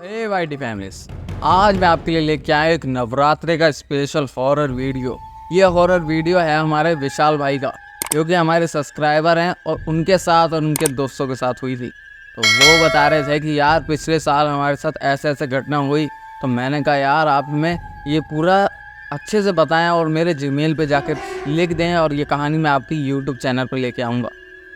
ए YT families, आज मैं आपके लिए लेके आया एक नवरात्रि का स्पेशल हॉरर वीडियो। ये हॉरर वीडियो है हमारे विशाल भाई का, क्योंकि हमारे सब्सक्राइबर हैं और उनके साथ और उनके दोस्तों के साथ हुई थी। तो वो बता रहे थे कि यार पिछले साल हमारे साथ ऐसे ऐसे घटना हुई। तो मैंने कहा यार आप हमें ये पूरा अच्छे से बताएं और मेरे जीमेल पे जाकर लिख दें, और ये कहानी मैं आपकी यूट्यूब चैनल पर लेके आऊँगा।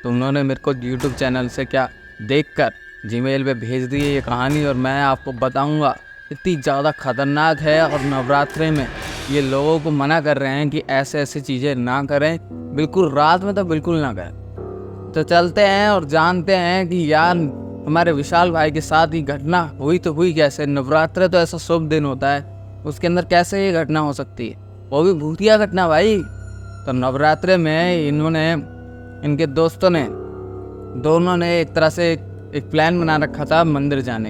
तो उन्होंने मेरे को यूट्यूब चैनल से क्या देखकर जीमेल पे भेज दी है ये कहानी, और मैं आपको बताऊंगा इतनी ज़्यादा ख़तरनाक है। और नवरात्रि में ये लोगों को मना कर रहे हैं कि ऐसे ऐसी चीज़ें ना करें, बिल्कुल रात में तो बिल्कुल ना करें। तो चलते हैं और जानते हैं कि यार हमारे विशाल भाई के साथ ही घटना हुई तो हुई कैसे। नवरात्रि तो ऐसा शुभ दिन होता है, उसके अंदर कैसे ये घटना हो सकती है, वो भी भूतिया घटना भाई। तो नवरात्रि में इनके दोस्तों ने दोनों ने एक तरह से एक प्लान बना रखा था मंदिर जाने।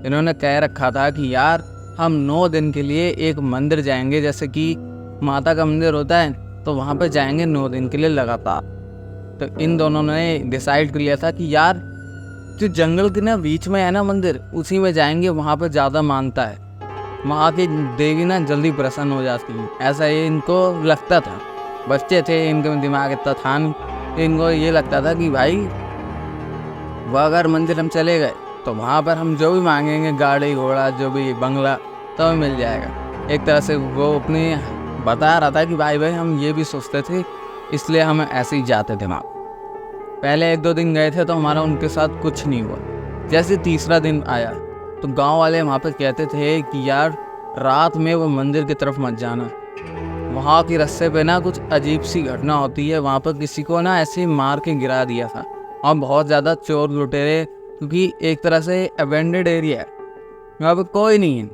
इन्होंने कह रखा था कि यार हम 9 दिन के लिए एक मंदिर जाएंगे, जैसे कि माता का मंदिर होता है तो वहाँ पे जाएंगे 9 दिन के लिए लगातार। तो इन दोनों ने डिसाइड कर लिया था कि यार जो जंगल के ना बीच में है ना मंदिर, उसी में जाएंगे, वहाँ पे ज़्यादा मानता है, वहाँ की देवी ना जल्दी प्रसन्न हो जाती है, ऐसा ये इनको लगता था। बच्चे थे, इनके दिमाग इतना था नहीं, इनको ये लगता था कि भाई वो अगर मंदिर हम चले गए तो वहाँ पर हम जो भी मांगेंगे, गाड़ी घोड़ा जो भी बंगला, तो मिल जाएगा। एक तरह से वो अपने बता रहा था कि भाई हम ये भी सोचते थे, इसलिए हम ऐसे ही जाते थे वहाँ। पहले 1-2 दिन गए थे तो हमारा उनके साथ कुछ नहीं हुआ। जैसे तीसरा दिन आया तो गांव वाले वहाँ पर कहते थे कि यार रात में वो मंदिर की तरफ मत जाना, वहाँ के रास्ते पे ना कुछ अजीब सी घटना होती है। वहाँ पर किसी को ना ऐसे मार के गिरा दिया था, और बहुत ज़्यादा चोर लुटेरे, क्योंकि एक तरह से अबेंडेड एरिया है, वहाँ पे कोई नहीं है,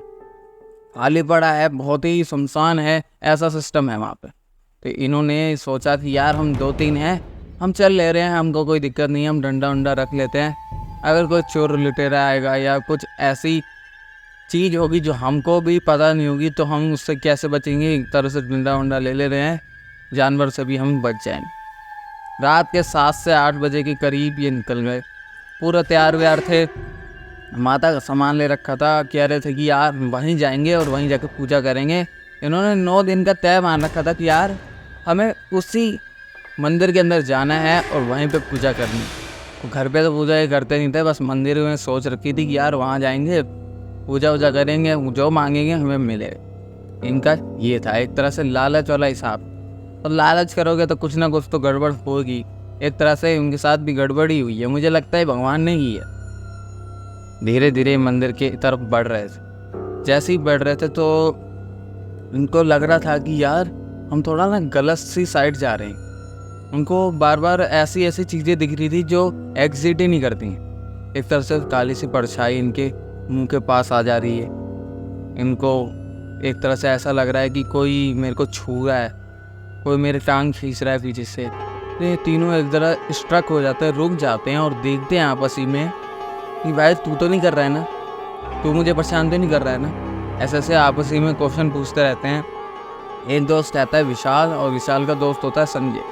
खाली पड़ा है, बहुत ही सुनसान है, ऐसा सिस्टम है वहाँ पे। तो इन्होंने सोचा कि यार हम 2-3 हैं, हम चल ले रहे हैं, हमको कोई दिक्कत नहीं है, हम डंडा उंडा रख लेते हैं। अगर कोई चोर लुटेरा आएगा या कुछ ऐसी चीज़ होगी जो हमको भी पता नहीं होगी तो हम उससे कैसे बचेंगे। एक तरह से डंडा उंडा ले रहे हैं, जानवर से भी हम बच जाएंगे। रात के 7 से 8 बजे के करीब ये निकल गए। पूरा तैयार व्यार थे, माता का सामान ले रखा था, कह रहे थे कि यार वहीं जाएंगे और वहीं जाकर पूजा करेंगे। इन्होंने 9 दिन का तय मान रखा था कि यार हमें उसी मंदिर के अंदर जाना है और वहीं पे पूजा करनी। तो घर पे तो पूजा ये करते नहीं थे, बस मंदिर में सोच रखी थी कि यार वहाँ जाएंगे, पूजा वूजा करेंगे, जो मांगेंगे हमें मिलेगा। इनका ये था एक तरह से लालच वाला हिसाब। और लालच करोगे तो कुछ ना कुछ तो गड़बड़ होगी। एक तरह से उनके साथ भी गड़बड़ी हुई है, मुझे लगता है भगवान ने की है। धीरे धीरे मंदिर के तरफ बढ़ रहे थे। जैसे ही बढ़ रहे थे तो उनको लग रहा था कि यार हम थोड़ा ना गलत सी साइड जा रहे हैं। उनको बार बार ऐसी ऐसी चीज़ें दिख रही थी जो एग्जिट ही नहीं करती। एक तरह से काली सी परछाई इनके मुंह के पास आ जा रही है। इनको एक तरह से ऐसा लग रहा है कि कोई मेरे को छू रहा है, कोई मेरे टांग खींच रहा है पीछे से। तो ये तीनों एक तरह स्ट्रक हो जाते हैं, रुक जाते हैं और देखते हैं आपस ही में कि भाई तू तो नहीं कर रहा है ना, तू मुझे परेशान तो नहीं कर रहा है ना। ऐसे ऐसे आपस ही में क्वेश्चन पूछते रहते हैं। एक दोस्त कहता है विशाल, और विशाल का दोस्त होता है संजय।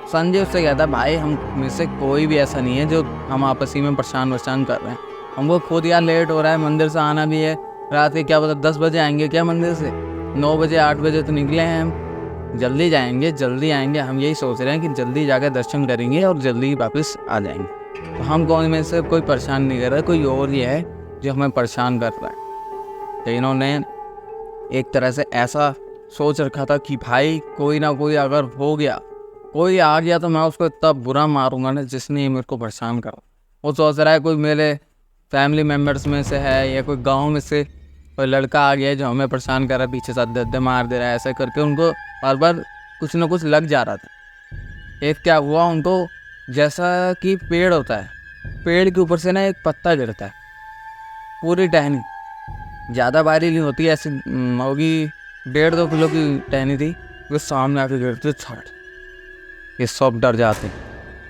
संजय उससे कहता है भाई हम में से कोई भी ऐसा नहीं है जो हम आपस ही में परेशान कर रहे हैं। हमको खुद यार लेट हो रहा है, मंदिर से आना भी है। रात के क्या पता 10 बजे आएंगे क्या मंदिर से, 9 बजे 8 बजे तो निकले हैं हम, जल्दी जाएंगे जल्दी आएंगे। हम यही सोच रहे हैं कि जल्दी जाकर दर्शन करेंगे और जल्दी वापस आ जाएंगे। तो हम कौन में से कोई परेशान नहीं कर रहा, कोई और ही है जो हमें परेशान कर रहा है। तो इन्होंने एक तरह से ऐसा सोच रखा था कि भाई कोई ना कोई अगर हो गया, कोई आ गया तो मैं उसको इतना बुरा मारूंगा ना जिसने मेरे को परेशान करा। वो सोच रहा है कोई मेरे फैमिली मेम्बर्स में से है या कोई गाँव में से कोई लड़का आ गया है जो हमें परेशान कर रहा है, पीछे से दे मार दे रहा है। ऐसे करके उनको बार बार कुछ ना कुछ लग जा रहा था। एक क्या हुआ, उनको जैसा कि पेड़ होता है, पेड़ के ऊपर से ना एक पत्ता गिरता है, पूरी टहनी, ज़्यादा भारी नहीं होती, ऐसी होगी 1.5-2 किलो की टहनी थी, वो सामने आके गिरते छट। ये सब डर जाते हैं,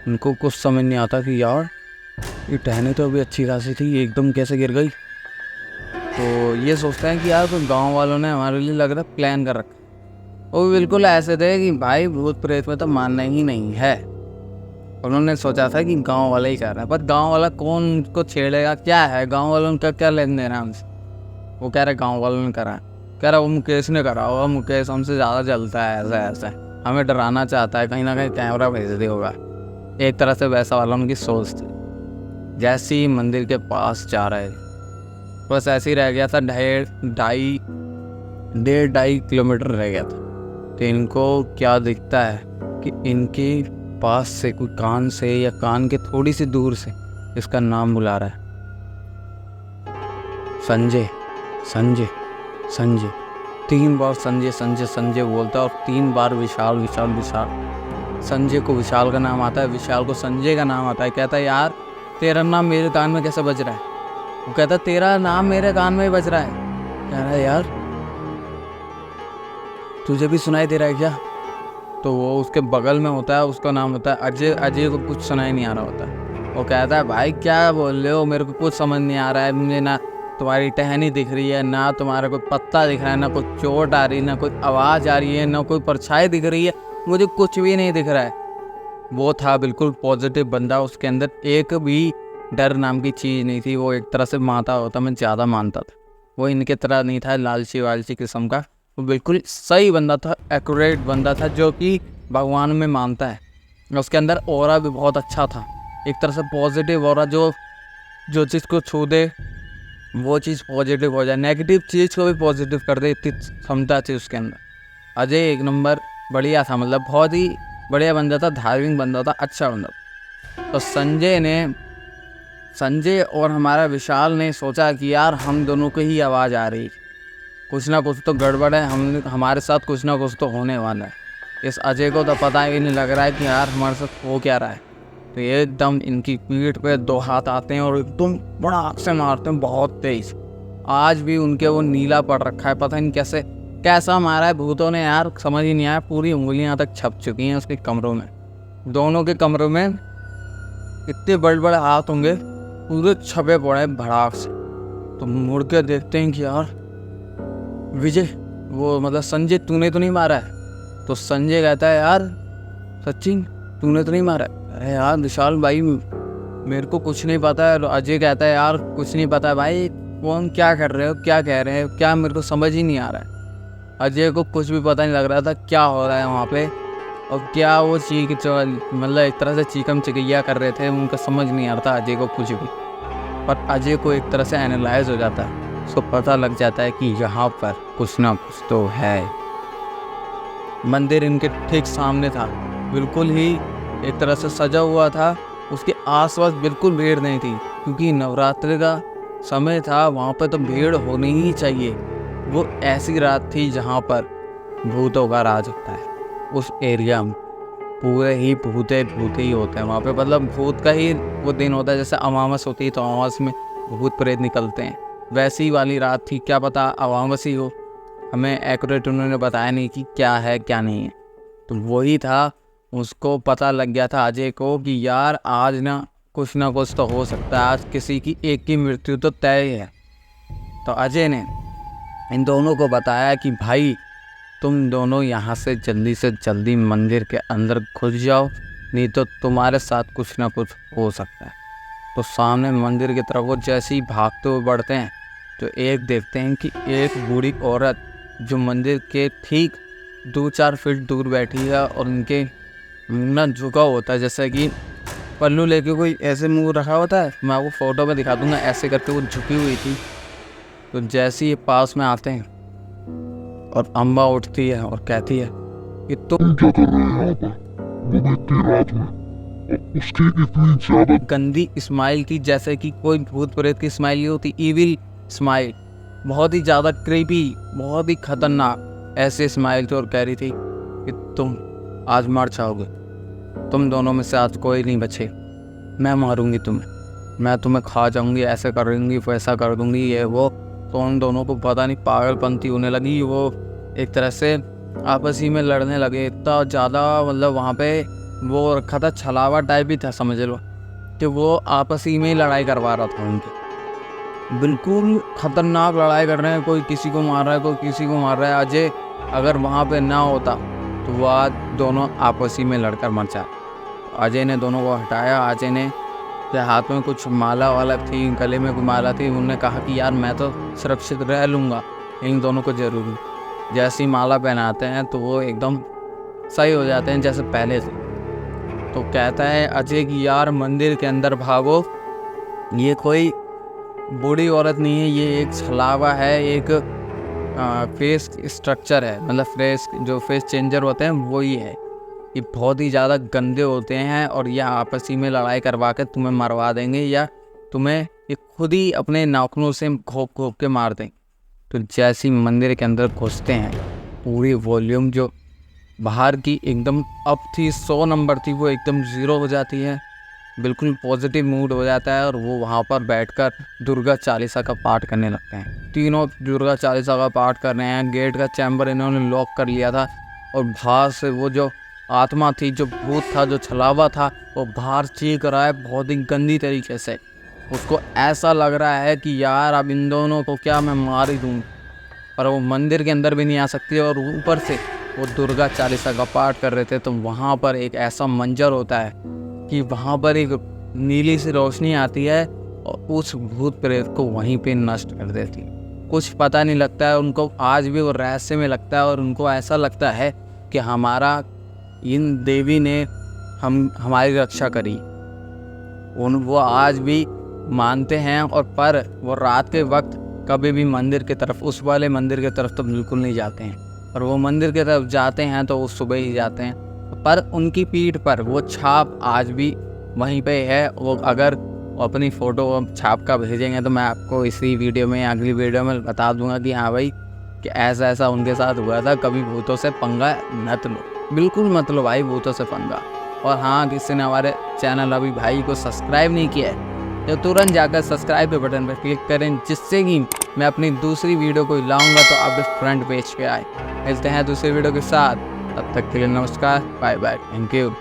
उनको कुछ समझ नहीं आता कि यार ये टहनी तो अभी अच्छी खासी थी, एकदम कैसे गिर गई। तो ये सोचते हैं कि यार तो गाँव वालों ने हमारे लिए लग रहा है प्लान कर रखा। वो बिल्कुल ऐसे थे कि भाई भूत प्रेत में तो मानना ही नहीं है। उन्होंने सोचा था कि गांव वाला ही कर रहा है, पर गांव वाला कौन उनको छेड़ेगा, क्या है गांव वालों का क्या लेन देना हमसे। वो कह रहे गाँव वालों ने करा है। कह रहा वो मुकेश ने करा होगा, मुकेश हमसे ज़्यादा जलता है, ऐसा ऐसा हमें डराना चाहता है, कहीं ना कहीं कैमरा भेज दे होगा। एक तरह से वैसा वाला उनकी सोच थी। जैसे ही मंदिर के पास जा रहे बस ऐसे ही रह गया था, 1.5 किलोमीटर रह गया था। तो इनको क्या दिखता है कि इनके पास से कोई कान से या कान के थोड़ी सी दूर से इसका नाम बुला रहा है, संजय संजय संजय। 3 बार संजय संजय संजय बोलता है और 3 बार विशाल विशाल विशाल। संजय को विशाल का नाम आता है, विशाल को संजय का नाम आता है। कहता है यार तेरा नाम मेरे कान में कैसे बज रहा है? वो कहता है तेरा नाम मेरे कान में बज रहा है। कह रहा है यार तुझे भी सुनाई दे रहा है क्या? तो वो उसके बगल में होता है, उसका नाम होता है अजय। अजय को कुछ सुनाई नहीं आ रहा होता है। वो कहता है भाई क्या बोल रहे हो, मेरे को कुछ समझ नहीं आ रहा है, मुझे ना तुम्हारी टहनी दिख रही है, ना तुम्हारा कोई पत्ता दिख रहा है, ना कोई चोट आ रही है, ना कोई आवाज़ आ रही है, ना कोई परछाई दिख रही है, मुझे कुछ भी नहीं दिख रहा है। वो था बिल्कुल पॉजिटिव बंदा, उसके अंदर एक भी डर नाम की चीज़ नहीं थी। वो एक तरह से मानता होता, मैं ज़्यादा मानता था। वो इनके तरह नहीं था लालची वालची किस्म का। वो बिल्कुल सही बंदा था, एक्यूरेट बंदा था, जो कि भगवान में मानता है। उसके अंदर ऑरा भी बहुत अच्छा था, एक तरह से पॉजिटिव ऑरा, जो चीज़ को छू दे वो चीज़ पॉजिटिव हो जाए, नेगेटिव चीज़ को भी पॉजिटिव कर दे, इतनी क्षमता थी उसके अंदर। अजय एक नंबर बढ़िया था, मतलब बहुत ही बढ़िया बंदा था, धार्मिक बंदा था, अच्छा बंदा था। तो संजय और हमारा विशाल ने सोचा कि यार हम दोनों को ही आवाज़ आ रही, कुछ ना कुछ तो गड़बड़ है, हमारे साथ कुछ ना कुछ तो होने वाला है। इस अजय को तो पता ही नहीं लग रहा है कि यार हमारे साथ हो क्या रहा है। तो एकदम इनकी पीठ पे 2 हाथ आते हैं और एकदम बड़ा आग से मारते हैं, बहुत तेज। आज भी उनके वो नीला पड़ रखा है, पता नहीं कैसा मारा है भूतों ने यार, समझ ही नहीं आया। पूरी उंगलियां तक छप चुकी हैं उसके कमरों में, दोनों के कमरों में इतने बड़े बड़े हाथ होंगे, पूरे छपे पड़े हैं भड़ाक से। तो मुड़ के देखते हैं कि यार विजय, वो मतलब संजय, तूने तो नहीं मारा है? तो संजय कहता है यार सचिन तूने तो नहीं मारा है? अरे यार विशाल भाई मेरे को कुछ नहीं पता है। अजय कहता है यार कुछ नहीं पता भाई, कौन क्या कर रहे हो, क्या कह रहे हैं, क्या मेरे को समझ ही नहीं आ रहा है। अजय को कुछ भी पता नहीं लग रहा था क्या हो रहा है वहाँ पे, और क्या वो मतलब एक तरह से चीकम चिकैया कर रहे थे, उनका समझ नहीं आ रहा था अजय को कुछ भी। पर अजय को एक तरह से एनालाइज हो जाता है, उसको पता लग जाता है कि यहाँ पर कुछ ना कुछ तो है। मंदिर इनके ठीक सामने था, बिल्कुल ही एक तरह से सजा हुआ था, उसके आसपास बिल्कुल भीड़ नहीं थी, क्योंकि नवरात्रि का समय था, वहाँ पर तो भीड़ होनी ही चाहिए। वो ऐसी रात थी जहाँ पर भूतों का राज होता है। उस एरिया में पूरे ही भूत ही होते हैं वहाँ पे, मतलब भूत का ही वो दिन होता है। जैसे अमावस होती है तो अमावस में भूत प्रेत निकलते हैं, वैसी वाली रात थी। क्या पता अमावस ही हो, हमें एक्यूरेट उन्होंने बताया नहीं कि क्या है क्या नहीं है। तो वही था, उसको पता लग गया था अजय को कि यार आज ना कुछ तो हो सकता है, आज किसी की एक की मृत्यु तो तय है। तो अजय ने इन दोनों को बताया कि भाई तुम दोनों यहाँ से जल्दी मंदिर के अंदर घुस जाओ, नहीं तो तुम्हारे साथ कुछ ना कुछ हो सकता है। तो सामने मंदिर की तरफ वो जैसे ही भागते हुए बढ़ते हैं तो एक देखते हैं कि एक बूढ़ी औरत जो मंदिर के ठीक 2-4 फीट दूर बैठी है, और उनके मुँह झुका होता है, जैसे कि पल्लू लेके कोई ऐसे मुंह रखा होता है। मैं आपको फोटो में दिखा दूंगा, ऐसे करके वो झुकी हुई थी। तो जैसे ही पास में आते हैं और अम्मा उठती है और कहती है कि तुम क्या कर रहे हैं यहाँ पर, वो भी इतनी रात में, और उसकी इतनी ज्यादा गंदी स्माइल की, जैसे कि कोई भूत प्रेत की स्माइल नहीं होती, इविल स्माइल, बहुत ही ज़्यादा क्रीपी, बहुत ही खतरनाक ऐसे स्माइल थी। और कह रही थी कि तुम आज मर जाओगे, तुम दोनों में से आज कोई नहीं बचे, मैं मारूंगी तुम्हें, मैं तुम्हें खा जाऊंगी, ऐसे कर दूंगी, वैसा कर दूंगी, ये वो। तो उन दोनों को पता नहीं पागलपंती होने लगी, वो एक तरह से आपस ही में लड़ने लगे। इतना ज़्यादा मतलब वहाँ पे वो रखा था, छलावा टाइप ही था समझ लो, कि वो आपस ही में ही लड़ाई करवा रहा था उनके। बिल्कुल खतरनाक लड़ाई कर रहे हैं, कोई किसी को मार रहा है, कोई किसी को मार रहा है। अजय अगर वहाँ पे ना होता तो वह दोनों आपस ही में लड़कर मर जाते। अजय ने दोनों को हटाया, अजय ने के हाथ में कुछ माला वाला थी, गले में कोई माला थी। उन्होंने कहा कि यार मैं तो सुरक्षित रह लूँगा, इन दोनों को ज़रूर। जैसी माला पहनाते हैं तो वो एकदम सही हो जाते हैं जैसे पहले से। तो कहता है अजय कि यार मंदिर के अंदर भागो, ये कोई बूढ़ी औरत नहीं है, ये एक छलावा है, एक फेस स्ट्रक्चर है, मतलब फेस चेंजर होते हैं वो ही है। ये बहुत ही ज़्यादा गंदे होते हैं और ये आपसी में लड़ाई करवा के तुम्हें मरवा देंगे, या तुम्हें ये खुद ही अपने नाखूनों से घोंप घोंप के मार देंगे। तो जैसे ही मंदिर के अंदर घुसते हैं, पूरी वॉल्यूम जो बाहर की एकदम अप थी, 100 नंबर थी, वो एकदम 0 हो जाती है। बिल्कुल पॉजिटिव मूड हो जाता है और वो वहाँ पर बैठकर दुर्गा चालीसा का पाठ करने लगते हैं। तीनों दुर्गा चालीसा का पाठ कर रहे हैं। गेट का चैम्बर इन्होंने लॉक कर लिया था और बाहर से वो जो आत्मा थी, जो भूत था, जो छलावा था, वो बाहर चीख रहा है बहुत ही गंदी तरीके से। उसको ऐसा लग रहा है कि यार अब इन दोनों को क्या मैं मार ही दूँ, पर वो मंदिर के अंदर भी नहीं आ सकती। और ऊपर से वो दुर्गा चालीसा का पाठ कर रहे थे, तो वहाँ पर एक ऐसा मंजर होता है कि वहाँ पर एक नीली सी रोशनी आती है और उस भूत प्रेत को वहीं पे नष्ट कर देती है। कुछ पता नहीं लगता है उनको, आज भी वो रहस्य में लगता है और उनको ऐसा लगता है कि हमारा इन देवी ने हमारी रक्षा करी। वो आज भी मानते हैं, और पर वो रात के वक्त कभी भी मंदिर की तरफ, उस वाले मंदिर की तरफ तो बिल्कुल नहीं जाते हैं। और वो मंदिर की तरफ जाते हैं तो वो सुबह ही जाते हैं, पर उनकी पीठ पर वो छाप आज भी वहीं पे है। वो अगर अपनी फ़ोटो छाप का भेजेंगे तो मैं आपको इसी वीडियो में, अगली वीडियो में बता दूंगा कि हाँ भाई कि ऐसा ऐसा उनके साथ हुआ था। कभी भूतों से पंगा मत लो, बिल्कुल मत लो भाई भूतों से पंगा। और हाँ, किसी ने हमारे चैनल अभी भाई को सब्सक्राइब नहीं किया है तो तुरंत जाकर सब्सक्राइब के बटन पर क्लिक करें, जिससे कि मैं अपनी दूसरी वीडियो को लाऊंगा तो आप इस फ्रंट पेज पे आए। मिलते हैं दूसरी वीडियो के साथ, तब तक के लिए नमस्कार, बाय बाय, थैंक यू।